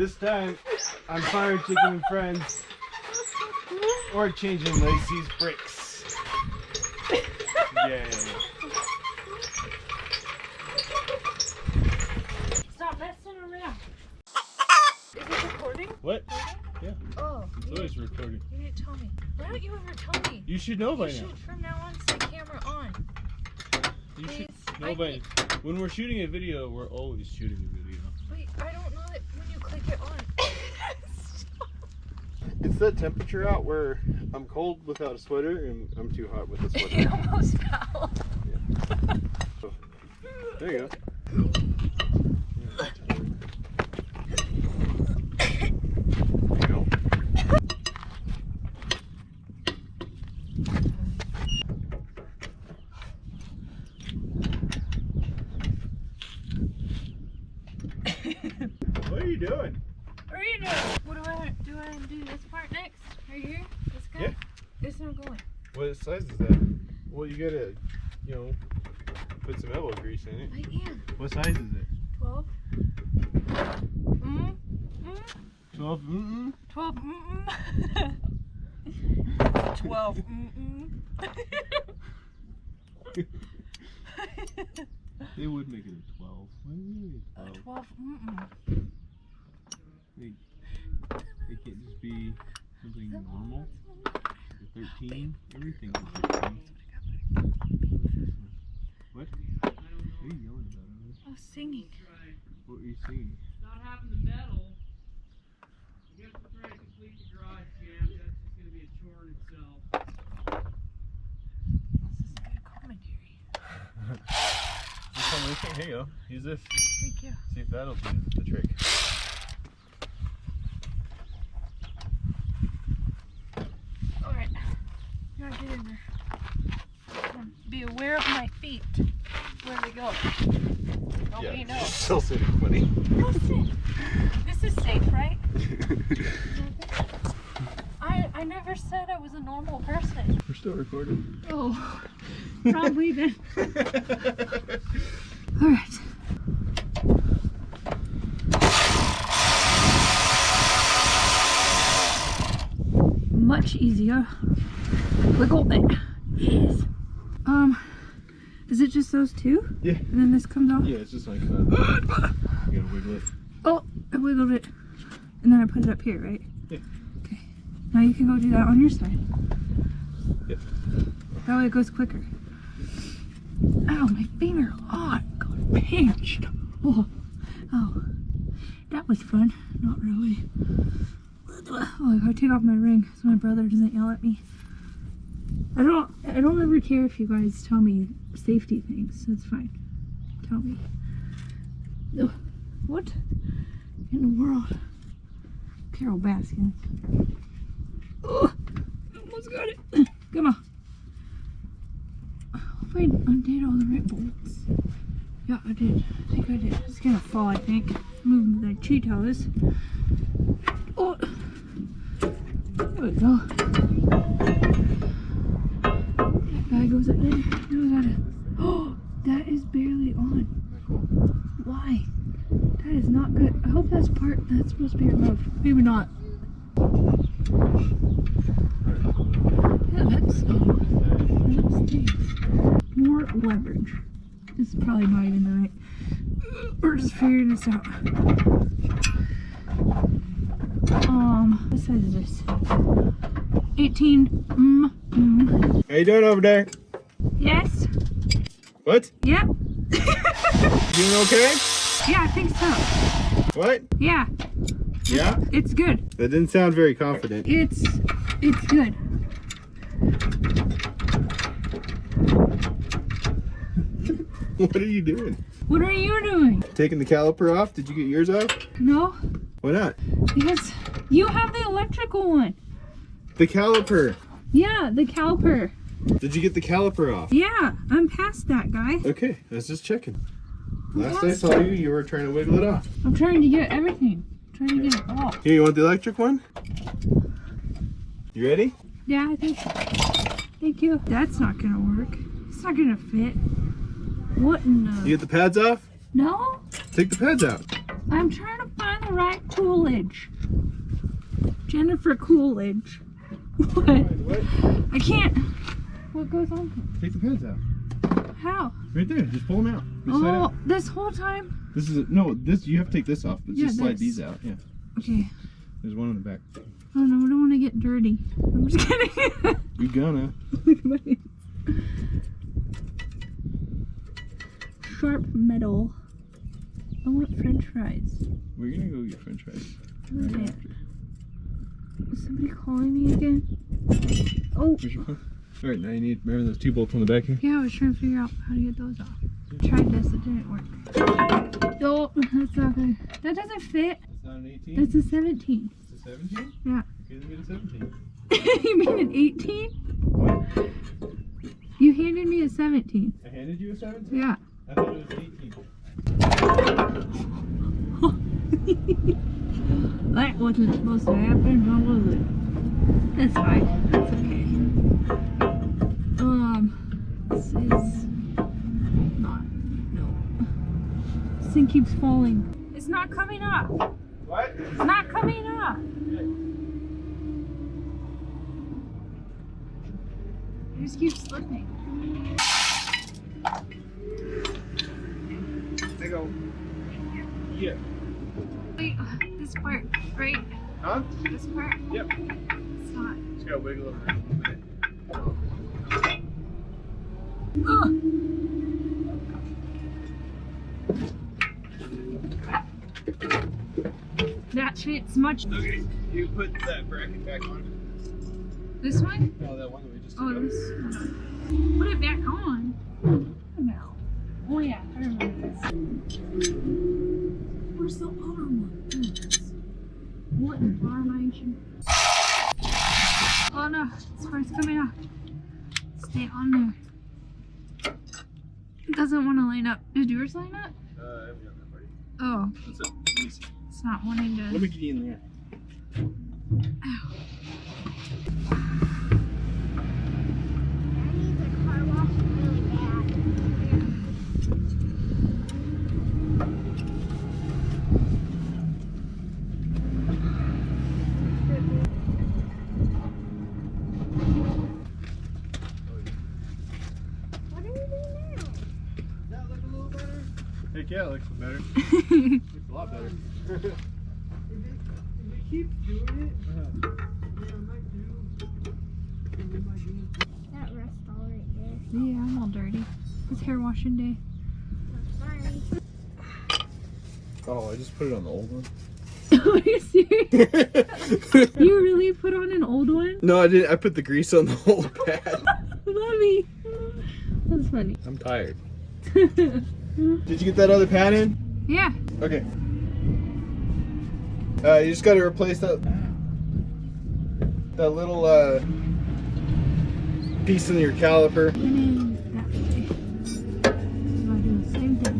This time, I'm firing chicken and friends. Or changing Lacey's bricks. Yay. Stop messing around. Is it recording? What? Yeah. Oh. It's always recording. You didn't tell me. Why don't you ever tell me? You should know by You now. should from now on set camera on. You Please. should know by when we're shooting a video, we're always shooting a video. Wait, I don't know that when you click it on. It's that temperature out where I'm cold without a sweater and I'm too hot with a sweater. It almost fell. Yeah. Oh, there you go. There you go. What are you doing? What are you doing? What do I do this part next? Right here? This guy? Yeah. It's not going. What size is that? Well, you gotta, you know, put some elbow grease in it. I am. What size is it? 12. 12. 12. 12. They would make it a 12. Why would they make it a 12? 12. It can't just be something normal. 13. Everything is 13. What? What are you yelling about? I was singing. What were you singing? Not having the metal. I guess we're trying to complete the garage jam. That's just going to be a chore in itself. This is good commentary. Here you go. Use this. Thank you. See if that'll do the trick. Alright. Gotta get in there. Be aware of my feet. Where they go. Nobody knows. Still sitting funny. Listen. This is safe, right? I never said I was a normal person. We're still recording. Oh, probably then. Alright. Much easier. Wiggle it. Yes. Is it just those two? Yeah. And then this comes off? Yeah, it's just like that. You gotta wiggle it. Oh, I wiggled it. And then I put it up here, right? Yeah. Okay. Now you can go do that on your side. Yep. That way it goes quicker. Ow, my finger. Oh, it got pinched. Oh, that was fun. Not really. Oh, I gotta take off my ring so my brother doesn't yell at me. I don't ever care if you guys tell me safety things. That's fine. Tell me. Ugh. What in the world? Carol Baskin. Oh, I almost got it. Come on. I hope I undid all the right bolts. Yeah, I did. I think I did. It's gonna fall, I think. Moving the Cheetos. Oh, there we go. That guy goes up there. Oh, that is barely on. Why? That is not good. I hope that's part that's supposed to be removed. Maybe not. Yeah, that stinks. More leverage. This is probably not even the right. We're just figuring this out. What size is this? 18. How you doing over there? Yes. What? Yep. Doing okay? Yeah, I think so. What? Yeah. Yeah? It's good. That didn't sound very confident. It's good. What are you doing? What are you doing? Taking the caliper off? Did you get yours off? No, Why not? because you have the electrical one. The caliper. Yeah, the caliper. Did you get the caliper off? Yeah, I'm past that, guy. Okay, I was just checking. Last I saw you, you were trying to wiggle it off. I'm trying to get everything. I'm trying to get it off. Here, you want the electric one? You ready? Yeah, I think so. Thank you. That's not gonna work. It's not gonna fit. What in the... You get the pads off? No? Take the pads out. I'm trying to find the write Coolidge. Jennifer Coolidge. What? What? I can't. What goes on? Take the pads out. How? Right there. Just pull them out. Just slide Oh, out. this whole time? This is no. This you have to take this off, but Yeah, just slide this. these out. Yeah. Okay. There's one in the back. Oh no, I don't want to get dirty. I'm just kidding. You gonna? Look at my hands. Sharp metal. I want French fries. We're gonna go get French fries. Right Right there. after. Is somebody calling me again? Oh, Where's your phone? All right, now you need. Remember those 2 bolts on the back here? yeah, I was trying to figure out how to get those off. Tried this, it didn't work. Oh, that's not good. That doesn't fit. It's not an 18. That's a 17. It's a 17. Yeah. Okay, then get a 17. You mean an 18? What? You handed me a 17. I handed you a 17. Yeah. I thought it was 18. That wasn't supposed to happen, how was it? That's fine. That's okay. This is not. No. This thing keeps falling. It's not coming up. What? It's not coming up. It just keeps slipping. They go. Yeah. Wait, this part, right? Huh? This part? Yep. It's not. Just gotta wiggle it around. Ugh. That fits much. Okay, you put that bracket back on. This one? No, that one that we just took Oh, out. this. Put it back on. No. Oh yeah, I remember this. Where's the other one? There it is. What in tarnation? Oh no, this part's coming off. Stay on there. It doesn't want to line up. Did yours line up? I haven't got that party. Oh, What's up? Let me see. it's not wanting to. Let me get you in there. Ow. That needs a car wash really bad. What are we doing now? Does that look a little better? Heck yeah, it looks better. Looks a lot better. If it keeps doing it, yeah, I might do. That rust all right there. Yeah, I'm all dirty. It's hair washing day. Sorry. Oh, I just put it on the old one. Are you serious? You really put on an old one? No, I didn't. I put the grease on the old pad. Mommy. That's funny. I'm tired. Did you get that other pad in? Yeah. Okay. You just gotta replace that little piece in your caliper. And then that way. I'll do the same thing.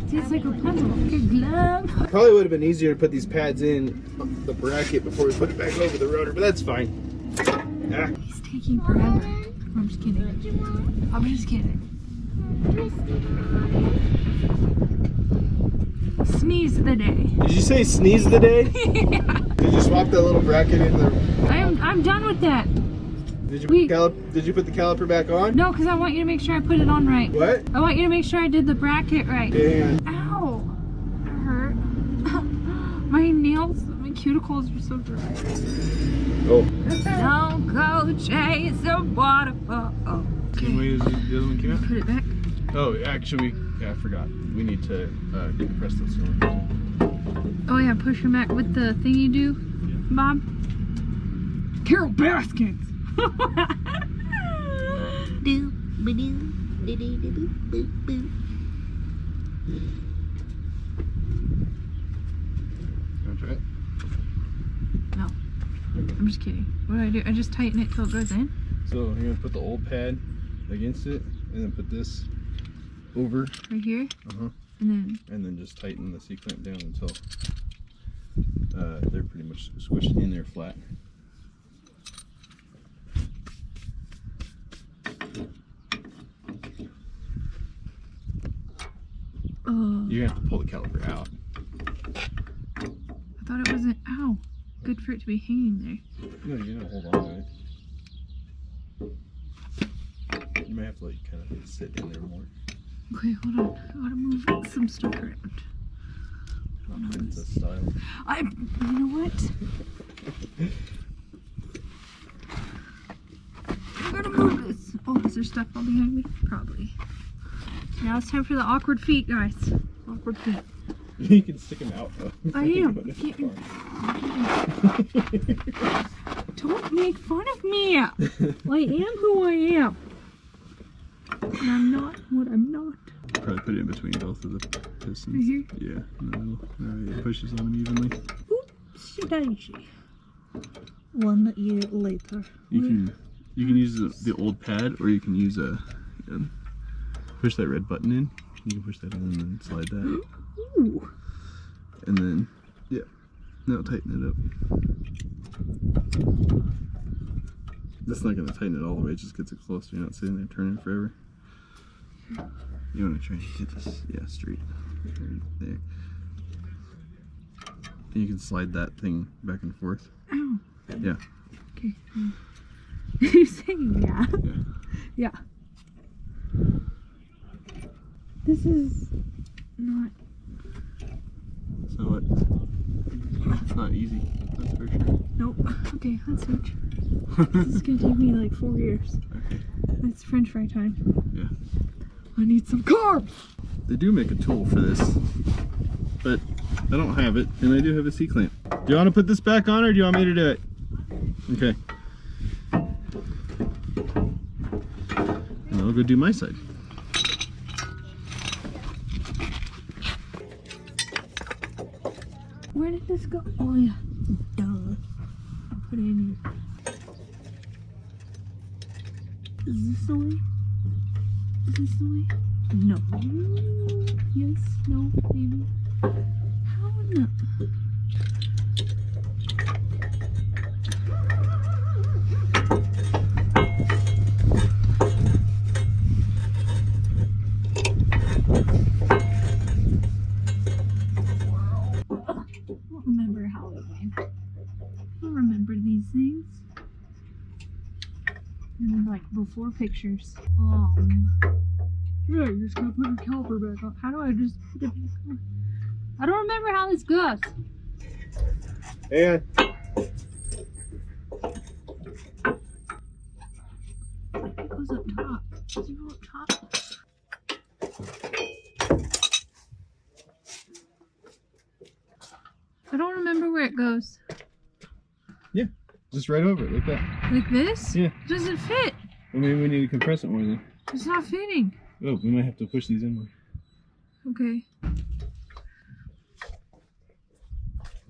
See, it's like a puzzle. Like a glove. Probably would have been easier to put these pads in the bracket before we put it back over the rotor, but that's fine. Ah. He's taking forever. I'm just kidding. What do you want? I'm just kidding. Sneeze the day. Did you say sneeze the day? Yeah. Did you swap that little bracket in the? I'm done with that. Did you Wait. Did you put the caliper back on? No, because I want you to make sure I put it on right. What? I want you to make sure I did the bracket right. Dan. Ow! That hurt. My nails, my cuticles are so dry. Oh. Don't go chase a waterfall. Oh. Same way as the other one came out? Put it back. Oh, actually, I forgot. We need to compress those cylinders. Oh yeah, push them back with the thing you do, Bob. Carol Baskins. Do, ba do, do do do boo boo boo. You want to try it? No, I'm just kidding. What do I do? I just tighten it till it goes in. So you're going to put the old pad against it, and then put this over, Right here, uh-huh, and and then just tighten the C-clamp down until they're pretty much squished in there flat. then. You're going to have to pull the caliper out. Ow. Good for it to be hanging there. No, you're gonna hold on to it. You might have to like kind of sit in there more. Okay, hold on. I gotta move some stuff around. Princess style. You know what? I'm gonna move this. Oh, is there stuff all behind me? Probably. Now it's time for the awkward feet, guys. Awkward feet. You can stick them out though. I am. Don't make fun of me. I am who I am. And I'm not what I'm not. Probably put it in between both of the pistons. Right here? Yeah, in the middle. It pushes on them evenly. Oopsie daisy. One year later. You can use the old pad, or you can use push that red button in. You can push that in and then slide that. Ooh. And then, yeah, now tighten it up. That's not going to tighten it all the way, it just gets it closer. You're not sitting there turning forever. You want to try and get this, straight. Right there. And you can slide that thing back and forth. Ow. Yeah. Okay. You're saying yeah? Yeah. Yeah. This is not... So what? It's not easy, that's for sure. Nope. Okay, let's switch. This is gonna take me like 4 years. Okay. It's French fry time. Yeah. I need some carbs! They do make a tool for this, but I don't have it, and I do have a C-clamp. Do you want to put this back on, or do you want me to do it? Okay. And I'll go do my side. Where did this go? Oh yeah. Duh. I'll put it in here. Is this the way? Is this the way? No. Yes, no, maybe. How in the... I don't remember how it went. I don't remember these things. And then, like, before pictures. Yeah, you're just gonna put your caliper back on. How do I just put it back on? I don't remember how this goes. And It goes up top. Does it go up top? I don't remember where it goes. just right over it, like that. Like this? Yeah. It doesn't fit. Well, maybe we need to compress it more then. It's not fitting. Oh, we might have to push these in more. Okay.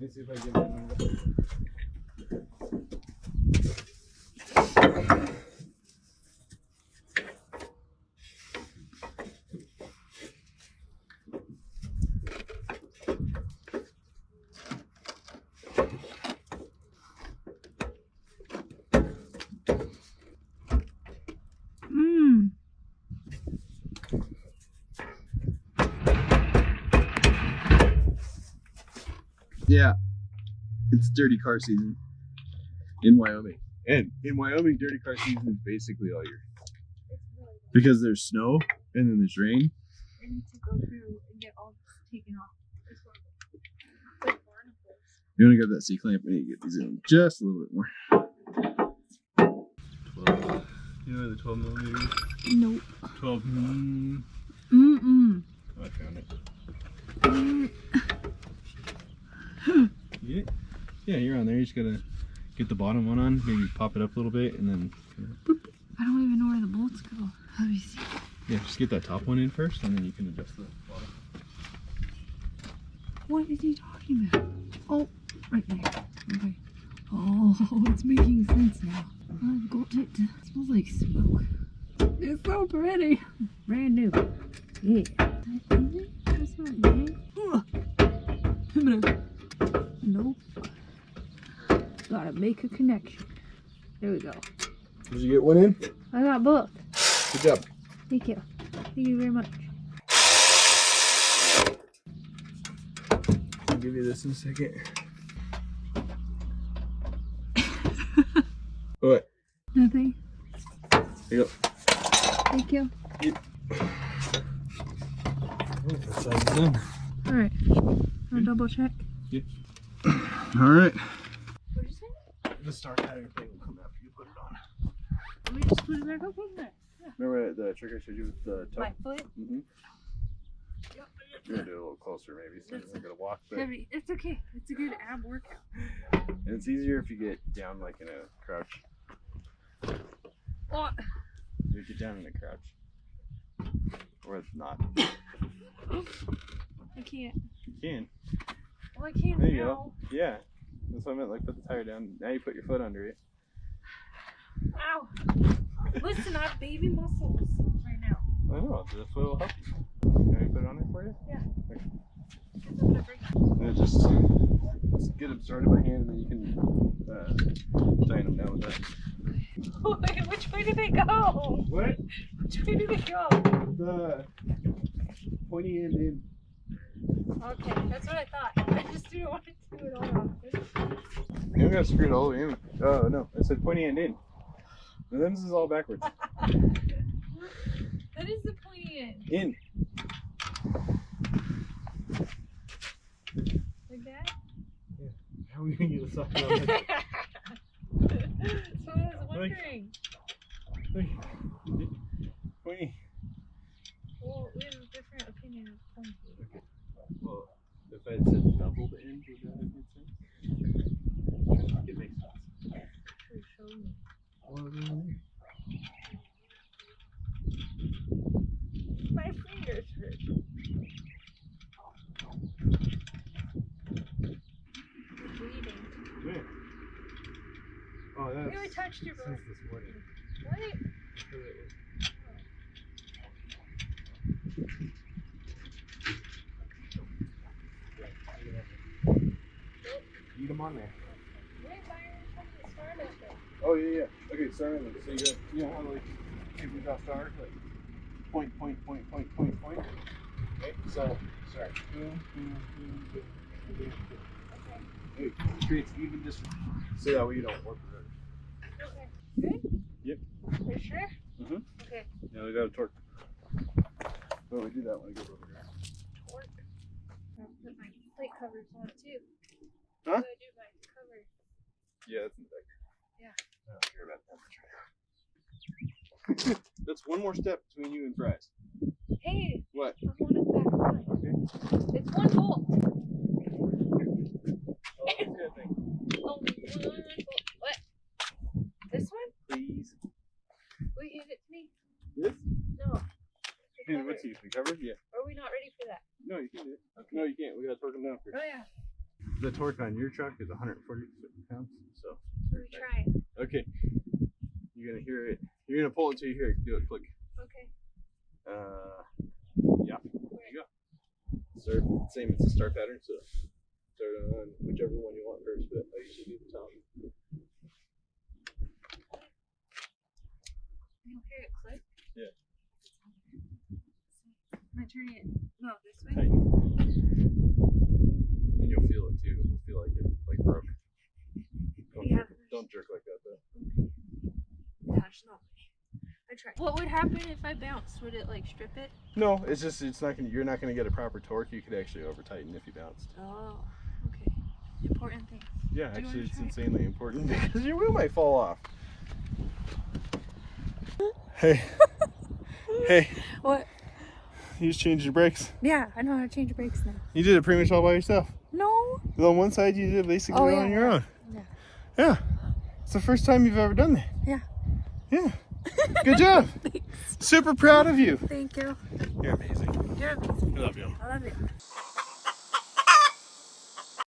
Let me see if I can get it. Yeah, it's dirty car season in Wyoming. And in Wyoming, dirty car season is basically all year. Because there's snow and then there's rain. I need to go through and get all this taken off. This one. Like barnacles. You want to grab that C-clamp and you get these in just a little bit more. 12. You know the 12 millimeters? Nope. 12. Mm-mm. Oh, I found it. Mm. Yeah, you're on there. You just gotta get the bottom one on, maybe pop it up a little bit, and then boop. I don't even know where the bolts go. Let me see. Yeah, just get that top one in first, and then you can adjust the bottom. What is he talking about? Oh, right there. Okay. Oh, it's making sense now. I've got it. It smells like smoke. It's so pretty. Brand new. Yeah. That's not it. Nope. Gotta make a connection. There we go. Did you get one in? I got both. Good job. Thank you. Thank you very much. I'll give you this in a second. What? Nothing. Here you go. Thank you. That's all done. Alright. I'll double check. Yeah. Alright. What'd you say? The star pattern thing will come after you put it on. Let me just put it back up in there. Yeah. Remember the trick I showed you with the toe? My foot? Mm-hmm. Yep. You're gonna do it a little closer maybe, so you're not gonna walk, but Heavy. It's okay. It's a good ab workout. and it's easier if you get down like in a crouch. Oh. You get down in a crouch. Or not. I can't. You can. Well, I can't There you now. go. Yeah. That's what I meant, like put the tire down. Now you put your foot under it. Ow. Listen, I have baby muscles right now. I know, that's what will help you. Can I put it on there for you? Yeah. Okay. I'm gonna break it. And then just get them started by hand and then you can tighten them down with that. Wait, which way did they go? What? Which way did they go? The pointy end in. Okay, that's what I thought. I just didn't want to do it all wrong. You don't gotta screw it all the way in. Oh no, I said pointy end in. And then this is all backwards. That is the pointy end. In. Like that? How are we gonna get a socket on that? That's what I was wondering. Pointy. Well, we have a different opinion of pointy. Okay. Well, if I said doubled end, would that make sense? It makes sense. Sure, show me. What was in there? My fingers hurt. You're bleeding. Yeah. Oh, that's You touched your since bone. this morning. What? Eat them on there. Wait, Byron, something started it. Oh yeah, yeah. Okay, start on them. So you got, you know how like if we draw stars, like point, point, point, point, point, point. Okay, so start. Boom, boom, boom, boom, boom, boom. Okay. It creates even distance. So that way you don't work with it. Okay. Good? Yep. Are you sure? Mhm. Okay. Now we got a torque. Oh, we do that when it goes over here. Torque. I'll put my plate covers on too. Huh? What do I do my cover? Yeah, that's in the back. Yeah. I don't care about that. That's one more step between you and fries. Hey, What? I want it back on. Okay. It's one bolt. Oh, that's the other thing. Only one bolt. What? This one? Please. Will you give it to me? This? No. The Hey, cover. what's the covered? Yeah. Are we not ready for that? No, you can do it. No, you can't. We gotta torque them down first. Oh yeah. The torque on your truck is 140 pounds. So. Let me try it. Okay. You're gonna hear it. You're gonna pull it until you hear it. Do it. Click. Okay. Yeah. There you go. Start. Same. It's a star pattern. So start on whichever one you want first. But I usually do the top. You'll hear it click. Yeah. Am I turning it? No, this way. Tighten. And you'll feel it too. It'll feel like it broke. Yeah. Don't jerk like that though. Gosh, not me. I tried. What would happen if I bounced? Would it like strip it? No, it's just it's not gonna. You're not gonna get a proper torque. You could actually over tighten if you bounced. Oh, okay. Important thing. Yeah, Do you actually, wanna it's try it? insanely important because your wheel might fall off. Hey, hey, What? you just changed your brakes. Yeah, I know how to change brakes now. You did it pretty much all by yourself. No. On one side, you did basically Oh, all yeah, on your own. Yeah. Yeah, it's the first time you've ever done that. Yeah. Yeah, good job. Super proud of you. Thank you. You're amazing. You're amazing. I love you. I love you.